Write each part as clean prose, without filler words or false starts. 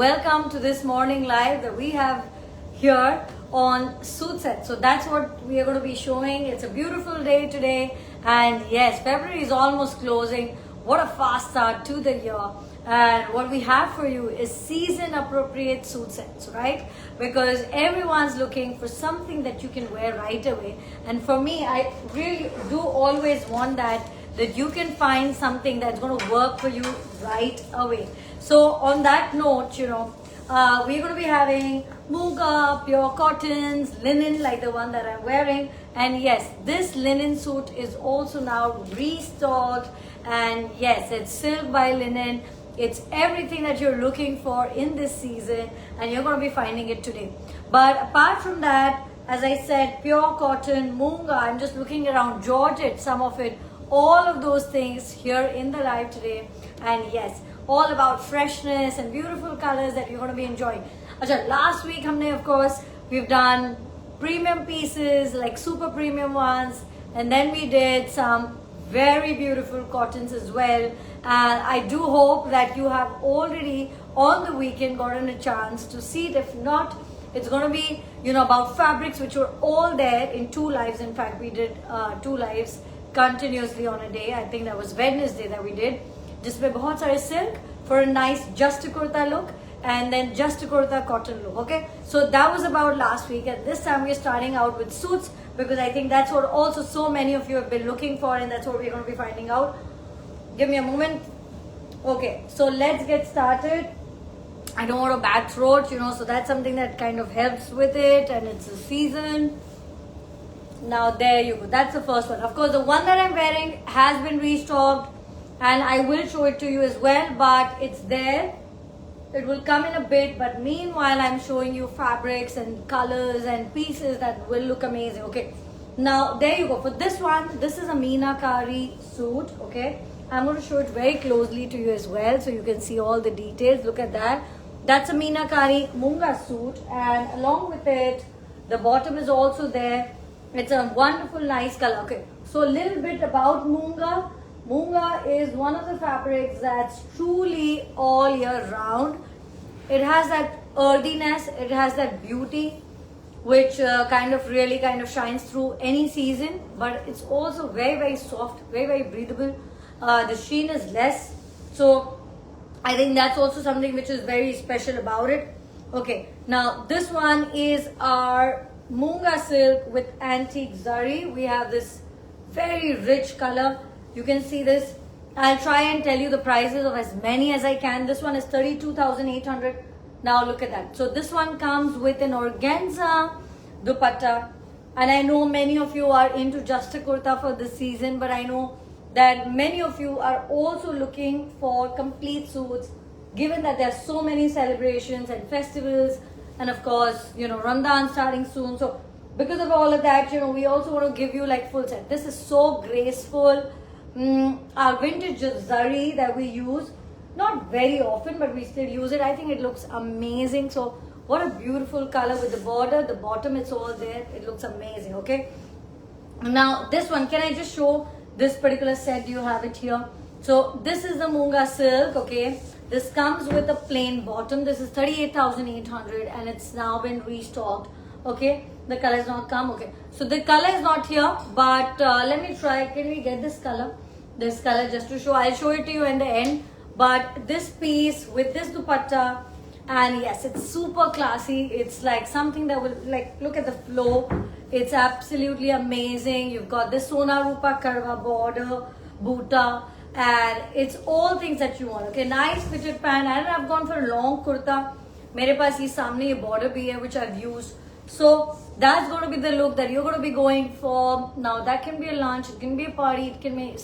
welcome to this morning live that we have here on Suit Set. So that's what we are going to be showing. It's a beautiful day today, and yes, February is almost closing. What a fast start to the year. And what we have for you is season appropriate suit sets, right? Because everyone's looking for something that you can wear right away. And for me, I really do always want that you can find something that's going to work for you right away. So on that note, we're going to be having Muga, pure cottons, linen like the one that I'm wearing. And yes, this linen suit is also now restocked. And yes, it's silk by linen. It's everything that you're looking for in this season, and you're going to be finding it today. But apart from that, as I said, pure cotton, Munga, I'm just looking around, Georgette, some of it, all of those things here in the live today. And yes, all about freshness and beautiful colors that you're going to be enjoying. Achha, last week, of course, we've done premium pieces, like super premium ones, and then we did some very beautiful cottons as well. And I do hope that you have already on the weekend gotten a chance to see it. If not, it's going to be about fabrics which were all there in 2 lives. In fact, we did 2 lives continuously on a day. I think that was Wednesday that we did, jisme bahut sare silk for a nice just a kurta look, and then just a kurta cotton look. Okay, so that was about last week, and this time we're starting out with suits, because I think that's what also so many of you have been looking for, and that's what we're going to be finding out. Give me a moment. Okay, so let's get started. I don't want a bad throat, so that's something that kind of helps with it, and it's a season. Now there you go. That's the first one. Of course, the one that I'm wearing has been restocked, and I will show it to you as well, but it's there. It will come in a bit, but meanwhile, I'm showing you fabrics and colors and pieces that will look amazing. Okay, now there you go. For this one, this is a Meenakari suit. Okay, I'm going to show it very closely to you as well, so you can see all the details. Look at that. That's a Meenakari Munga suit, and along with it, the bottom is also there. It's a wonderful, nice color. Okay, so a little bit about Munga. Munga is one of the fabrics that's truly all year round. It has that earthiness, it has that beauty, which kind of shines through any season. But it's also very, very soft, very, very breathable. The sheen is less, so I think that's also something which is very special about it. Okay, now this one is our Munga silk with antique zari. We have this very rich color. You can see this. I'll try and tell you the prices of as many as I can. This one is 32,800. Now look at that. So this one comes with an organza dupatta. And I know many of you are into just a kurta for this season, but I know that many of you are also looking for complete suits, given that there are so many celebrations and festivals, and of course, Ramadan starting soon. So because of all of that, we also want to give you like full set. This is so graceful. Our vintage zari that we use, not very often, but we still use it. I think it looks amazing. So what a beautiful color with the border, the bottom, it's all there. It looks amazing. Okay, now this one, can I just show this particular set? You have it here. So this is the Munga silk. Okay, this comes with a plain bottom. This is 38,800, and it's now been restocked. Okay, the color has not come. Okay, so the color is not here, but let me try. Can we get this color? This color, just to show. I'll show it to you in the end. But this piece with this dupatta, and yes, it's super classy. It's like something that will, like, look at the flow. It's absolutely amazing. You've got this Sona Rupa Karwa border, Bhuta, and it's all things that you want. Okay, nice fitted pant. And I've gone for a long kurta. Mere paas ye samne ye border bhi hai, which I've used. So that's going to be the look that you're going to be going for. Now that can be a lunch, it can be a party, it can be a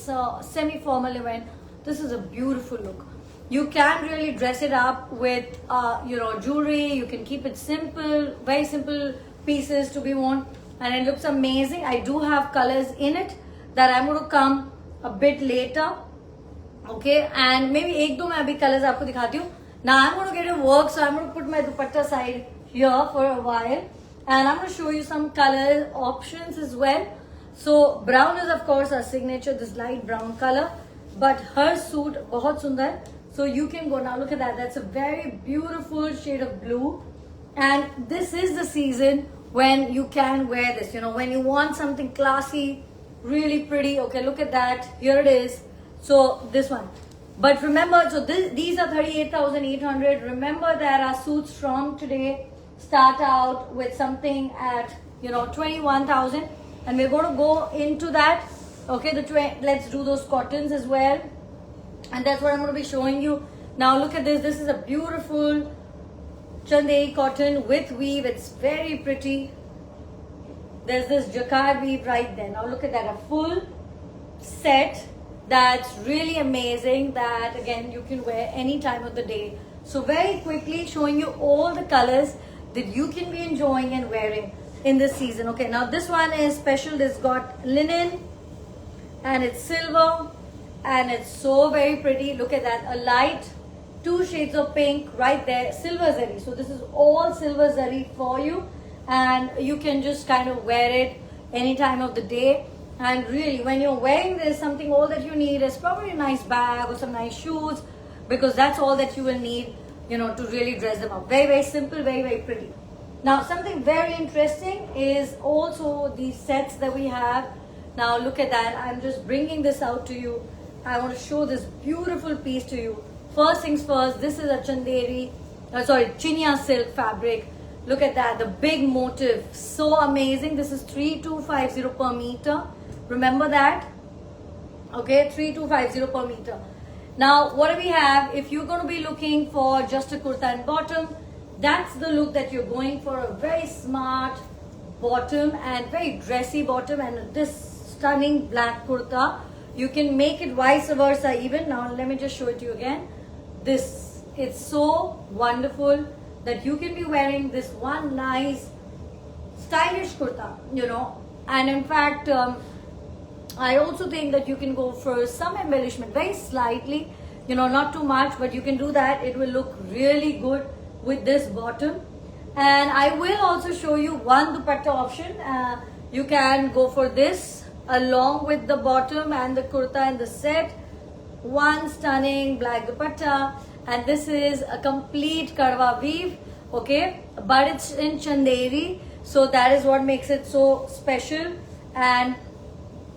semi-formal event. This is a beautiful look. You can really dress it up with jewelry. You can keep it simple, very simple pieces to be worn, and it looks amazing. I do have colors in it that I'm going to come a bit later. Okay, and maybe ek do main abhi colors aapko dikhati hu. Now I'm going to get to work, so I'm going to put my dupatta side here for a while, and I'm going to show you some color options as well. So brown is of course our signature, this light brown color, but her suit bahut sundar. So you can go now. Look at that. That's a very beautiful shade of blue. And this is the season when you can wear this. You know, when you want something classy, really pretty. Okay, look at that. Here it is. So this one. But remember, so these are 38,800. Remember that our suits from today start out with something at, you know, 21,000. And we're going to go into that. Okay, let's do those cottons as well. And that's what I'm going to be showing you. Now look at this. This is a beautiful Chanderi cotton with weave. It's very pretty. There's this jacquard weave right there. Now look at that. A full set that's really amazing, that again you can wear any time of the day. So very quickly showing you all the colors that you can be enjoying and wearing in this season. Okay, now this one is special. It's got linen and it's silver and it's so very pretty. Look at that. A light 2 shades of pink right there. Silver zari. So this is all silver zari for you, and you can just kind of wear it any time of the day. And really, when you're wearing this, something all that you need is probably a nice bag or some nice shoes, because that's all that you will need, you know, to really dress them up. Very, very simple, very, very pretty. Now, something very interesting is also these sets that we have. Now, look at that. I'm just bringing this out to you. I want to show this beautiful piece to you. First things first, this is a Chinia silk fabric. Look at that, the big motif, so amazing. This is 3250 per meter. Remember that? Okay, 3250 per meter. Now, what do we have? If you're going to be looking for just a kurta and bottom, that's the look that you're going for. A very smart bottom and very dressy bottom, and this stunning black kurta. You can make it vice versa even. Now, let me just show it to you again. This, it's so wonderful that you can be wearing this one nice stylish kurta, you know. And in fact, I also think that you can go for some embellishment, very slightly, you know, not too much, but you can do that. It will look really good with this bottom. And I will also show you one dupatta option. You can go for this along with the bottom and the kurta and the set. One stunning black dupatta, and this is a complete karwa weave, okay, but it's in Chanderi, so that is what makes it so special. And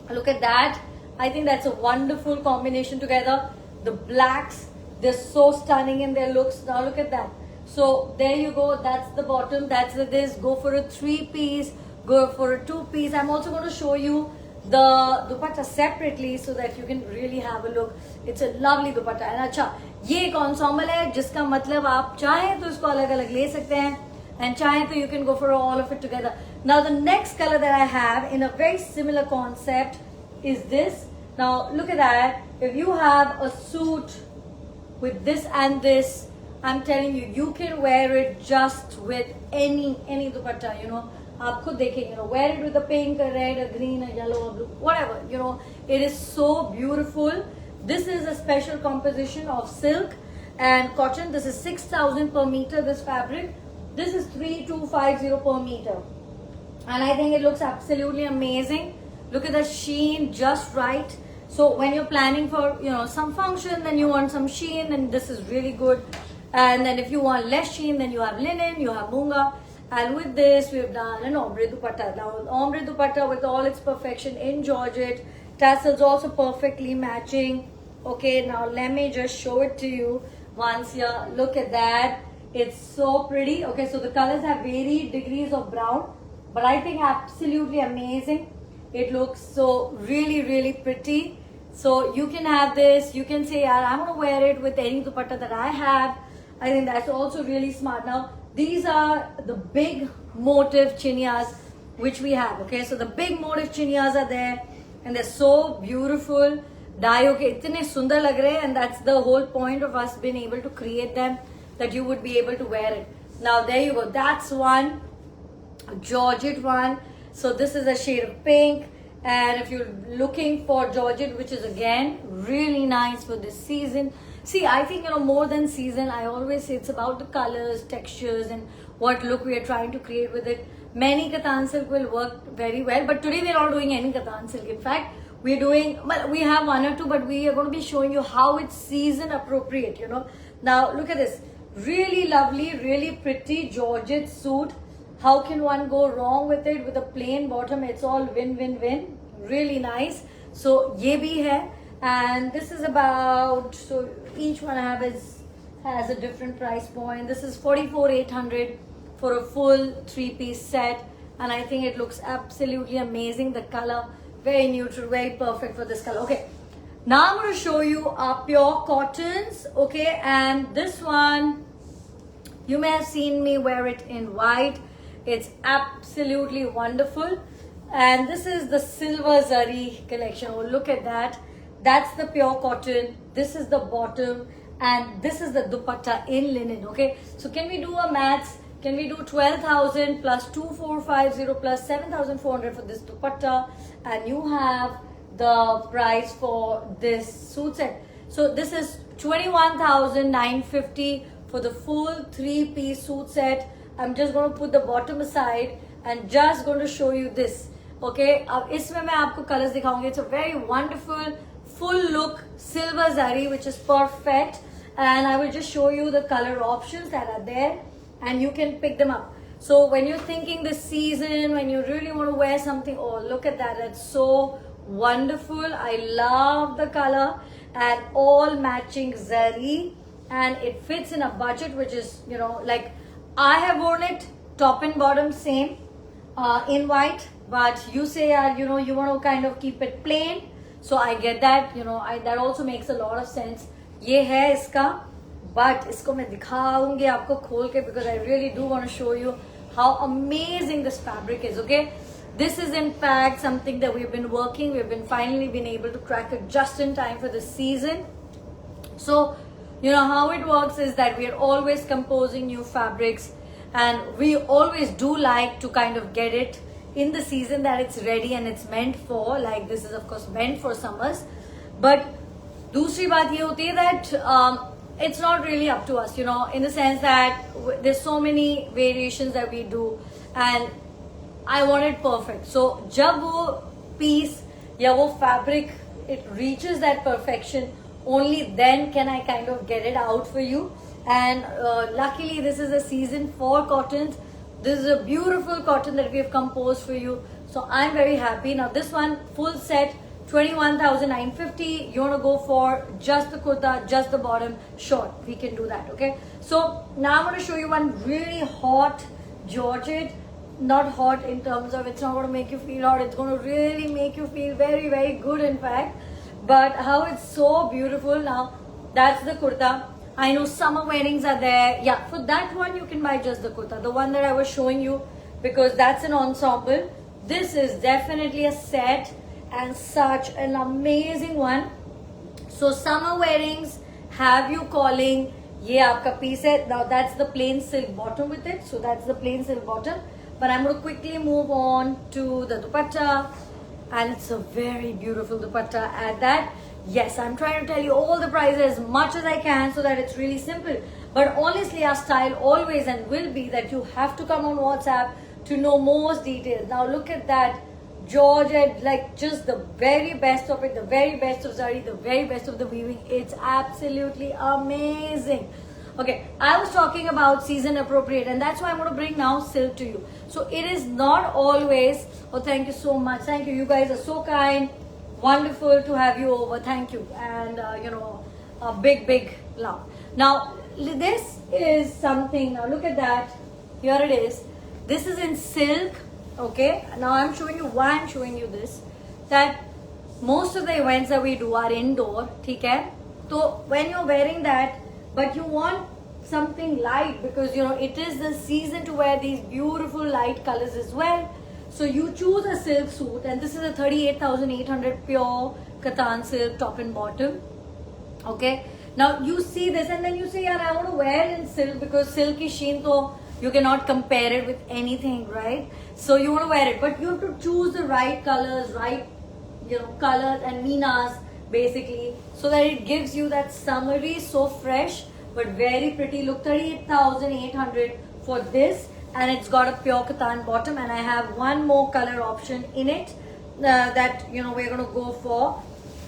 look at that. I think that's a wonderful combination together. The blacks, they're so stunning in their looks. Now look at that. So there you go. That's the bottom. That's this. Go for a 3-piece. Go for a 2-piece. I'm also going to show you the dupatta separately so that you can really have a look. It's a lovely dupatta. And अच्छा, ये एक ensemble है जिसका मतलब आप चाहें तो इसको अलग-अलग ले सकते हैं, and चाहें तो you can go for all of it together. Now the next color that I have in a very similar concept is this. Now look at that. If you have a suit with this and this, I'm telling you, you can wear it just with any dupatta, you know. आप खुद देखेंगे, you know, wear it with a pink, a red, a green, a yellow, a blue, whatever, you know. It is so beautiful. This is a special composition of silk and cotton. This is 6,000 per meter, this fabric. This is 3,250 per meter. And I think it looks absolutely amazing. Look at the sheen, just right. So when you're planning for, you know, some function, then you want some sheen, then this is really good. And then if you want less sheen, then you have linen, you have munga. And with this, we've done an ombre dupatta. Now, ombre dupatta with all its perfection in georgette, tassels also perfectly matching. Okay, now let me just show it to you once here. Look at that. It's so pretty. Okay, so the colors have varied degrees of brown, but I think absolutely amazing. It looks so really pretty. So you can have this. You can say, I'm going to wear it with any dupatta that I have. I think that's also really smart. Now, these are the big motif chinias which we have. Okay, so the big motif chinias are there, and they're so beautiful. Dye ke itne sundar lag rahe, and that's the whole point of us being able to create them, that you would be able to wear it. Now there you go. That's one georgette one. So this is a shade of pink, and if you're looking for georgette, which is again really nice for this season. See, I think, you know, more than season, I always say it's about the colors, textures, and what look we are trying to create with it. Many katan silk will work very well, but today we're not doing any katan silk. In fact, we're doing, well, we have one or two, but we are going to be showing you how it's season appropriate, you know. Now look at this, really lovely, really pretty Georgette suit. How can one go wrong with it? With a plain bottom, it's all win-win-win. Really nice. So ye bhi hai, and this is about, so each one has a different price point. This is 44,800 for a full 3-piece set, and I think it looks absolutely amazing. The color, very neutral, very perfect for this color. Okay, now I'm going to show you our pure cottons. Okay, and this one, you may have seen me wear it in white. It's absolutely wonderful. And this is the silver zari collection. Oh, look at that. That's the pure cotton. This is the bottom, and this is the dupatta in linen. Okay, so can we do a maths? Can we do 12,000 plus 2,450 plus 7,400 for this dupatta, and you have the price for this suit set. So this is 21,950 for the full 3-piece suit set. I'm just going to put the bottom aside and just going to show you this. Okay, अब इसमें मैं आपको colors दिखाऊंगी. It's a very wonderful full look silver zari which is perfect, and I will just show you the color options that are there, and you can pick them up. So when you're thinking this season, when you really want to wear something, oh look at that, it's so wonderful. I love the color, and all matching zari, and it fits in a budget which is, you know, like I have worn it top and bottom same in white, but you say you know, you want to kind of keep it plain, so I get that, you know, that also makes a lot of sense. ये है इसका, but इसको मैं दिखाऊंगी आपको खोल के, because I really do want to show you how amazing this fabric is. Okay, this is in fact something that we've been working, we've been finally been able to crack it just in time for the season. So you know how it works is that we are always composing new fabrics, and we always do like to kind of get it in the season that it's ready and it's meant for. Like this is of course meant for summers, but दूसरी बात ये होती है that it's not really up to us, you know, in the sense that there's so many variations that we do, and I want it perfect. So जब वो piece या वो fabric it reaches that perfection, only then can I kind of get it out for you. And luckily this is a season for cottons. This is a beautiful cotton that we have composed for you, so I'm very happy. Now this one full set 21,950. You want to go for just the kurta, just the bottom, sure, we can do that. Okay, so now I'm going to show you one really hot Georgette. Not hot in terms of it's not going to make you feel hot, it's going to really make you feel very, very good in fact. But how it's so beautiful. Now that's the kurta. I know summer weddings are there. Yeah, for that one you can buy just the kurta, the one that I was showing you, because that's an ensemble. This is definitely a set, and such an amazing one. So summer weddings have you calling. Ye aapka piece hai. Now that's the plain silk bottom with it, so that's the plain silk bottom. But I'm going to quickly move on to the dupatta, and it's a very beautiful dupatta at that. Yes, I'm trying to tell you all the prices as much as I can so that it's really simple. But honestly, our style always and will be that you have to come on WhatsApp to know most details. Now look at that Georgette, like just the very best of it, the very best of zari, the very best of the weaving. It's absolutely amazing. Okay, I was talking about season appropriate, and that's why I'm going to bring now silk to you. So it is not always, oh thank you so much, thank you, you guys are so kind, wonderful to have you over, thank you, and you know, a big love. Now this is something, now look at that, here it is, this is in silk. Okay, now I'm showing you why I'm showing you this, that most of the events that we do are indoor, theek hai? So when you're wearing that, but you want something light, because you know it is the season to wear these beautiful light colors as well. So you choose a silk suit, and this is a 38,800 pure Katan silk top and bottom. Okay, now you see this and then you say, yeah, I want to wear it in silk, because silk is sheen, so you cannot compare it with anything, right? So you want to wear it, but you have to choose the right colors, right, you know, colors and minas basically, so that it gives you that summery, so fresh but very pretty look. 38,800 for this, and it's got a pure Katan bottom, and I have one more color option in it. that we're going to go for.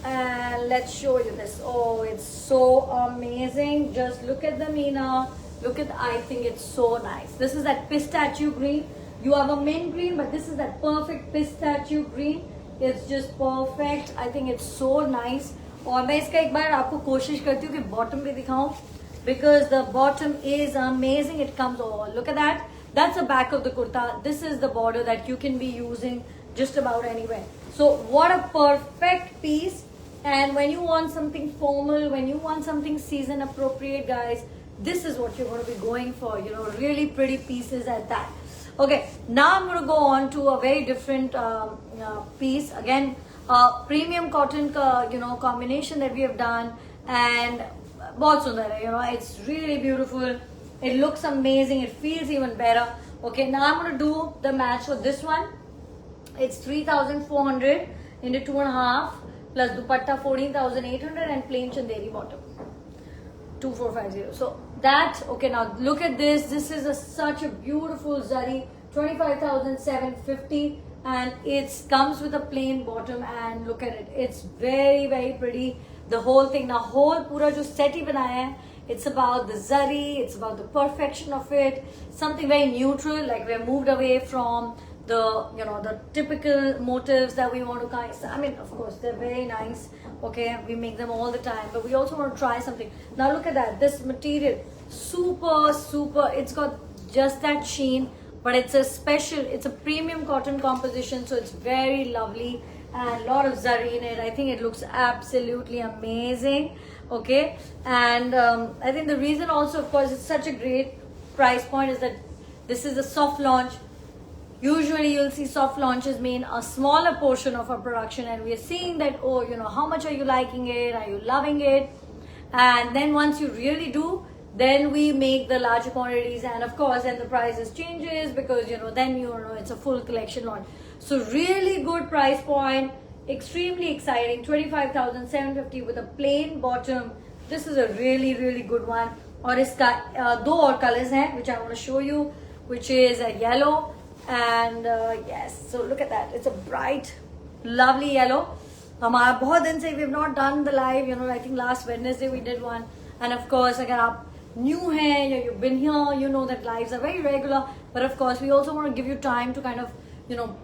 And let's show you this. Oh, it's so amazing. Just look at the Meena. Look at, I think it's so nice. This is that pistachio green. You have a mint green, but this is that perfect pistachio green. It's just perfect. I think it's so nice. और मैं इसका एक बार आपको कोशिश करती हूँ कि bottom भी दिखाऊं, because the bottom is amazing. It comes, oh, look at that. That's the back of the kurta. This is the border that you can be using just about anywhere. So what a perfect piece. And when you want something formal, when you want something season appropriate, guys, this is what you're going to be going for. Really pretty pieces at that. Okay, now I'm going to go on to a very different piece. Again, premium cotton combination that we have done, and bahut sundar hai, it's really beautiful. It looks amazing. It feels even better. Okay, now I'm going to do the match for this one. It's 3,400 into 2.5 plus dupatta 14,800 and plain chanderi bottom 2450. So that, okay, now look at this. This is such a beautiful zari, 25,750, and it comes with a plain bottom, and look at it. It's very, very pretty. The whole thing, now whole pura jo set hi banaya hai, it's about the zari, it's about the perfection of it, something very neutral, like we're moved away from the the typical motifs that we want to kind of, I mean, of course they're very nice, okay, we make them all the time, but we also want to try something. Now look at that, this material, super, it's got just that sheen, but it's a premium cotton composition, so it's very lovely and a lot of zari in it. I think it looks absolutely amazing. Okay, and I think the reason also, of course, it's such a great price point is that this is a soft launch. Usually you'll see soft launches mean a smaller portion of our production, and we're seeing that, oh, how much are you liking it? Are you loving it? And then once you really do, then we make the larger quantities, and of course then the prices changes, because then it's a full collection launch. So really good price point, extremely exciting, 25,750 with a plain bottom. This is a really good one. और इसका दो और colors हैं which I want to show you, which is a yellow and yes, so look at that, it's a bright lovely yellow. हमारा बहुत दिन से we have not done the live, I think last Wednesday we did one, and of course अगर आप new हैं or you've been here, you know that lives are very regular, but of course we also want to give you time to kind of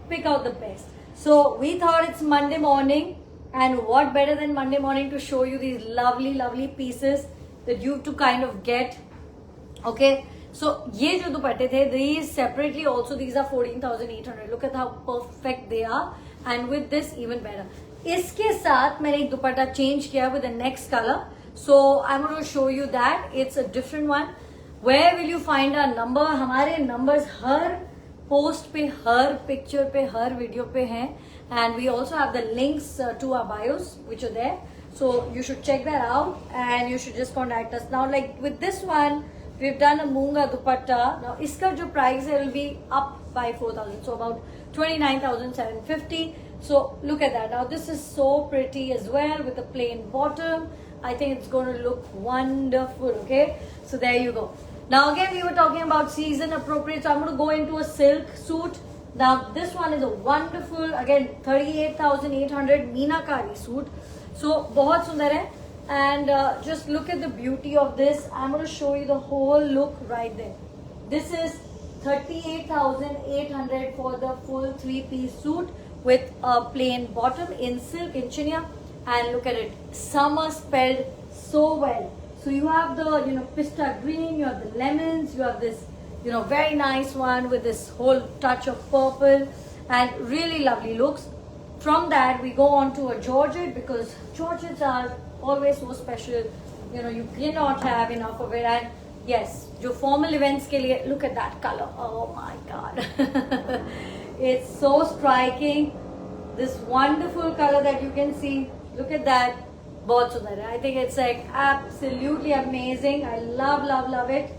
pick out the best. So we thought it's Monday morning, and what better than Monday morning to show you these lovely pieces that you have to kind of get. Okay, so ye jo dupatte the, these separately also, these are 14,800. Look at how perfect they are, and with this even better. Iske saath maine ek dupatta change kiya with the next color, so I'm going to show you that. It's a different one. Where will you find our number? हमारे numbers हर post पे, हर picture पे, हर video पे हैं, and we also have the links to our bios which are there, so you should check that out and you should just contact us. Now like with this one, we've done a Moonga dupatta. Now iska jo price will be up by 4,000, so about 29,750. So look at that. Now this is so pretty as well with a plain bottom. I think it's going to look wonderful. Okay, so there you go. Now again, we were talking about season appropriate, so I'm going to go into a silk suit. Now this one is a wonderful, again 38,800 Meenakari suit. So बहुत सुंदर है, and just look at the beauty of this. I'm going to show you the whole look right there. This is 38,800 for the full 3-piece suit with a plain bottom in silk in chiniya, and look at it, summer spelled so well. So you have the pista green, you have the lemons, you have this very nice one with this whole touch of purple, and really lovely looks. From that we go on to a georgette, because georgettes are always so special. You cannot have enough of it. And yes, jo formal events ke liye, look at that color. Oh my god. It's so striking. This wonderful color that you can see. Look at that. बहुत सुंदर है. I think it's like absolutely amazing. I love it.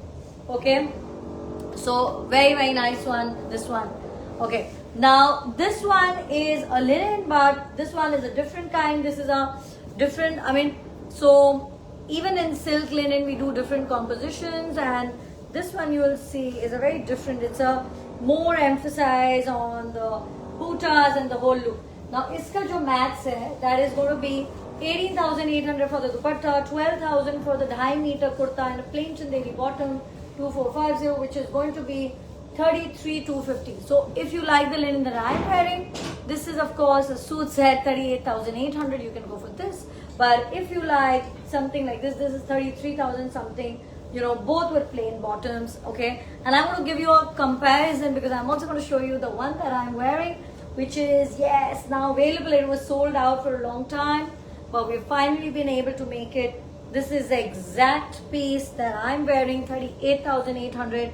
Okay, so very nice one, this one. Okay, now this one is a linen, but this one is a different kind. This is a different, I mean, so even in silk linen we do different compositions, and this one you will see is a very different, it's a more emphasis on the putas and the whole look. Now iska jo maths hai, that is going to be 18,800 for the dupatta, 12,000 for the 2.5 meter kurta and a plain chandeli bottom, 2450, which is going to be 33,250. So if you like the linen that I am wearing, this is of course a suit set, 38,800. You can go for this. But if you like something like this is 33,000 something. You know, both with plain bottoms. Okay, and I'm going to give you a comparison because I'm also going to show you the one that I'm wearing, which is now available. It was sold out for a long time, but we've finally been able to make it. This is the exact piece that I'm wearing, 38,800.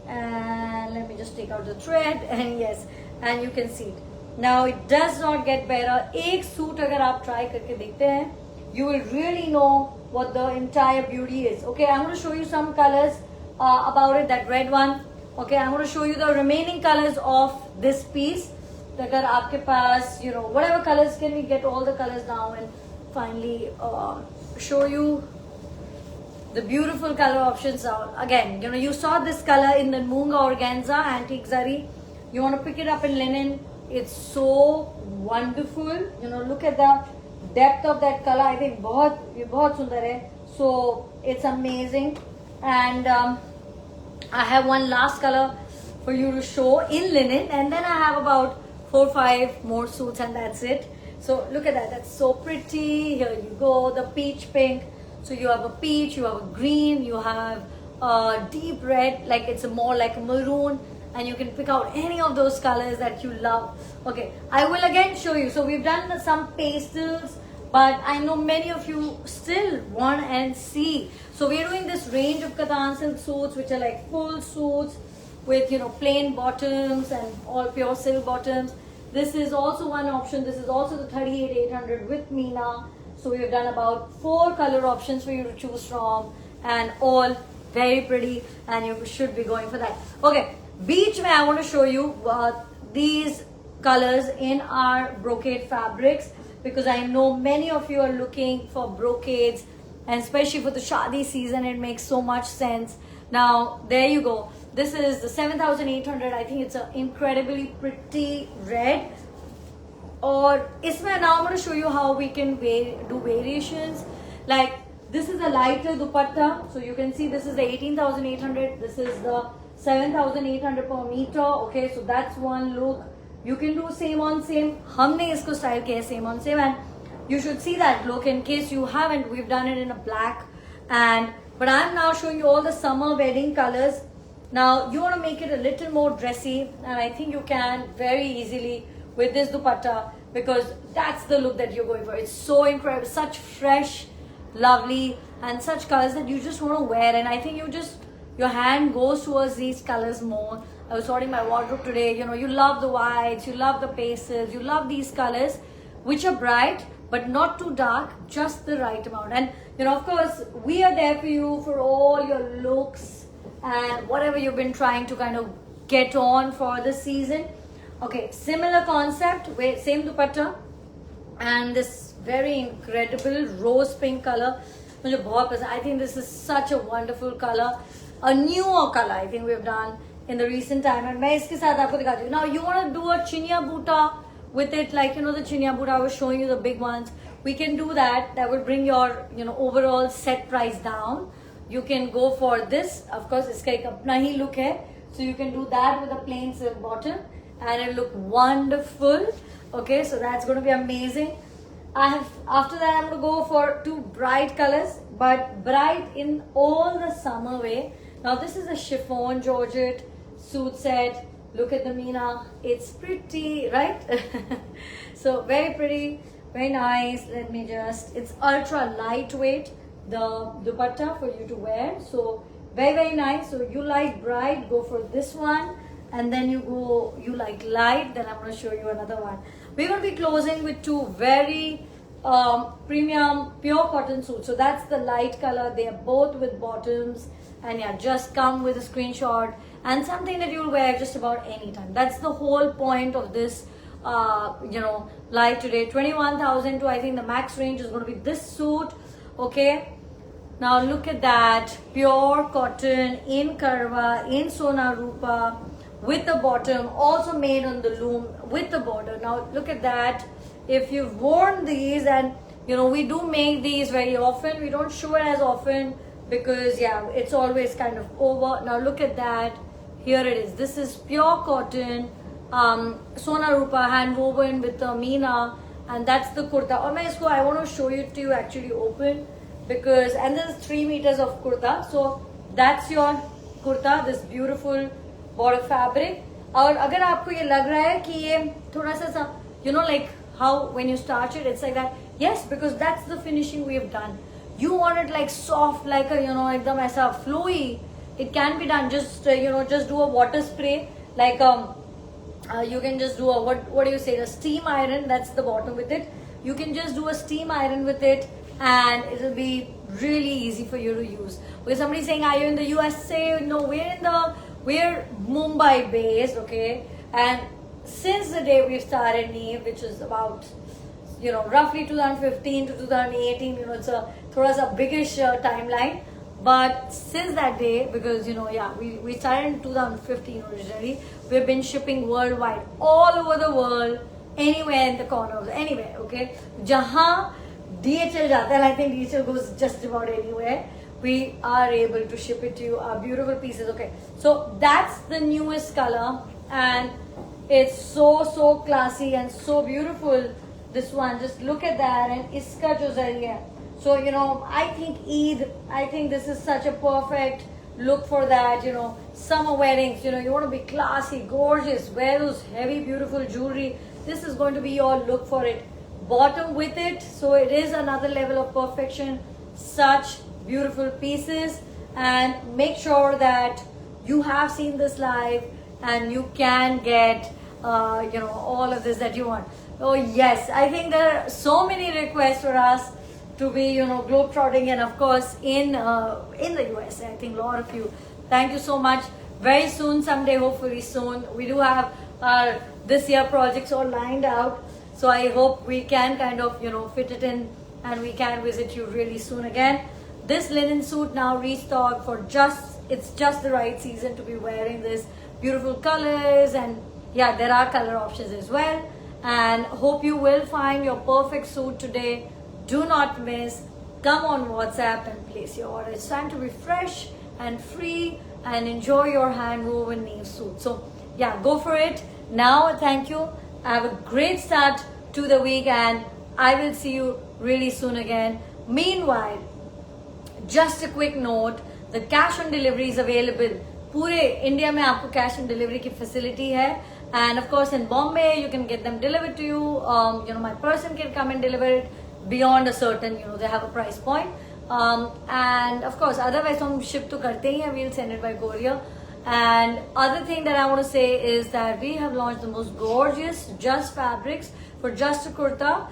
And let me just take out the thread, and yes, and you can see it. Now it does not get better. एक suit अगर आप try करके देखते हैं, you will really know what the entire beauty is. Okay, I'm going to show you some colors about it. That red one. Okay, I'm going to show you the remaining colors of this piece. अगर आपके पास, you know, whatever colors, can we get all the colors now and finally show you the beautiful color options out. Again, you know, you saw this color in the Moonga organza antique zari. You want to pick it up in linen. It's so wonderful. You know, look at the depth of that color. I think बहुत सुंदर है. So it's amazing. And I have one last color for you to show in linen, and then I have about 4 or 5 more suits, and that's it. So look at that. That's so pretty. Here you go. The peach pink. So you have a peach, you have a green, you have a deep red, like it's more like a maroon, and you can pick out any of those colors that you love. Okay, I will again show you. So we've done some pastels, but I know many of you still want and see. So we're doing this range of Katan silk suits, which are like full suits with, you know, plain bottoms and all pure silk bottoms. This is also one option. This is also the 38,800 with Meena. So we've done about 4 color options for you to choose from, and all very pretty, and you should be going for that. Okay, beach mein I want to show you these colors in our brocade fabrics, because I know many of you are looking for brocades, and especially for the shadi season it makes so much sense. Now there you go. This is the 7,800. I think it's an incredibly pretty red. Or isme now I'm going to show you how we can do variations. Like this is a lighter dupatta, so you can see this is the 18,800. This is the 7,800 per meter. Okay, so that's one look. You can do same on same. हमने इसको style किया same on same, and you should see that look. In case you haven't, we've done it in a black, but I'm now showing you all the summer wedding colors. Now you want to make it a little more dressy, and I think you can very easily with this dupatta, because that's the look that you're going for. It's so incredible, such fresh, lovely, and such colors that you just want to wear. And I think your hand goes towards these colors more. I was sorting my wardrobe today. You know, you love the whites, you love the pastels, you love these colors, which are bright but not too dark, just the right amount. And you know, of course, we are there for you for all your looks and whatever you've been trying to kind of get on for the season. Okay, similar concept, same dupatta, and this very incredible rose pink color. I think this is such a wonderful color, a newer color I think we've done in the recent time. And मैं इसके साथ आपको दिखाती हूँ. Now you want to do a chinya buta with it, like, you know, the chinya buta I was showing you, the big ones. We can do that. That would bring your, you know, overall set price down. You can go for this. Of course, इसका एक अपना ही look है. So you can do that with a plain silk bottom, and it'll look wonderful. Okay, so that's going to be amazing. After that, I'm going to go for 2 bright colors, but bright in all the summer way. Now this is a chiffon georgette suit set. Look at the Meena. It's pretty, right? So very pretty, very nice. Let me just, it's ultra lightweight, the dupatta for you to wear. So very, very nice. So you like bright, go for this one. And then you like light, then I'm going to show you another one. We're going to be closing with 2 very premium pure cotton suits. So that's the light color. They are both with bottoms, and yeah, just come with a screenshot and something that you'll wear just about any time. That's the whole point of this you know, live today. 21,000 to I think the max range is going to be this suit. Okay, now look at that, pure cotton in karwa, in sona rupa, with the bottom also made on the loom with the border. Now look at that, if you've worn these, and you know, we do make these very often, we don't show it as often because yeah, it's always kind of over. Now look at that. Here it is. This is pure cotton, Sona Rupa hand woven with the Meena, and that's the kurta. Or I want to show you to actually open, because and there's 3 meters of kurta. So that's your kurta, this beautiful bought fabric. और अगर आपको ये लग रहा है कि ये थोड़ा सा you know, like how when you start it, it's like that. Yes, because that's the finishing we have done. You want it like soft, like a, you know, एकदम ऐसा flowy. It can be done. Just you know, just do a water spray, like you can just do a what do you say, a steam iron. That's the bottom with it. You can just do a steam iron with it, and it will be really easy for you to use. Because somebody's saying, are you in the USA? No, we're Mumbai based, okay? And since the day we started Neve, which is about, you know, roughly 2015 to 2018, you know, it's a thoda sa biggish timeline. But since that day, because you know, yeah, we started in 2015 originally, we've been shipping worldwide, all over the world, anywhere in the corners, anywhere, okay? Jahan DHL jata, and I think DHL goes just about anywhere, we are able to ship it to you. Our beautiful pieces, okay? So that's the newest color, and it's so classy and so beautiful. This one, just look at that, and iska jo zari hai. So, you know, I think Eid, I think this is such a perfect look for that, you know, summer weddings, you know, you want to be classy, gorgeous, wear those heavy, beautiful jewelry. This is going to be your look for it. Bottom with it, so it is another level of perfection. Such beautiful pieces, and make sure that you have seen this live and you can get, you know, all of this that you want. Oh yes, I think there are so many requests for us to be, you know, globetrotting, and of course in the US. I think a lot of you. Thank you so much. Very soon, someday, hopefully soon, we do have our this year projects all lined out. So I hope we can kind of, you know, fit it in, and we can visit you really soon again. This linen suit now restocked for it's just the right season to be wearing this beautiful colors, and yeah, there are color options as well. And hope you will find your perfect suit today. Do not miss. Come on WhatsApp and place your order. It's time to be fresh and free and enjoy your hand woven Neve suit. So yeah, go for it. Now, thank you. Have a great start to the week, and I will see you really soon again. Meanwhile, just a quick note, the cash on delivery is available. पूरे India में आपको cash on delivery की facility है. And of course in Bombay, you can get them delivered to you. You know, my person can come and deliver it beyond a certain, you know, they have a price point. And of course, otherwise हम ship to करते ही हैं, we'll send it by courier. And other thing that I want to say is that we have launched the most gorgeous just fabrics for just a kurta.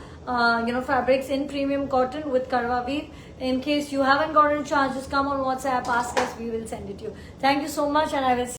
You know, fabrics in premium cotton with karwa weave. In case you haven't gotten a chance, just come on WhatsApp, ask us, we will send it to you. Thank you so much, and I will see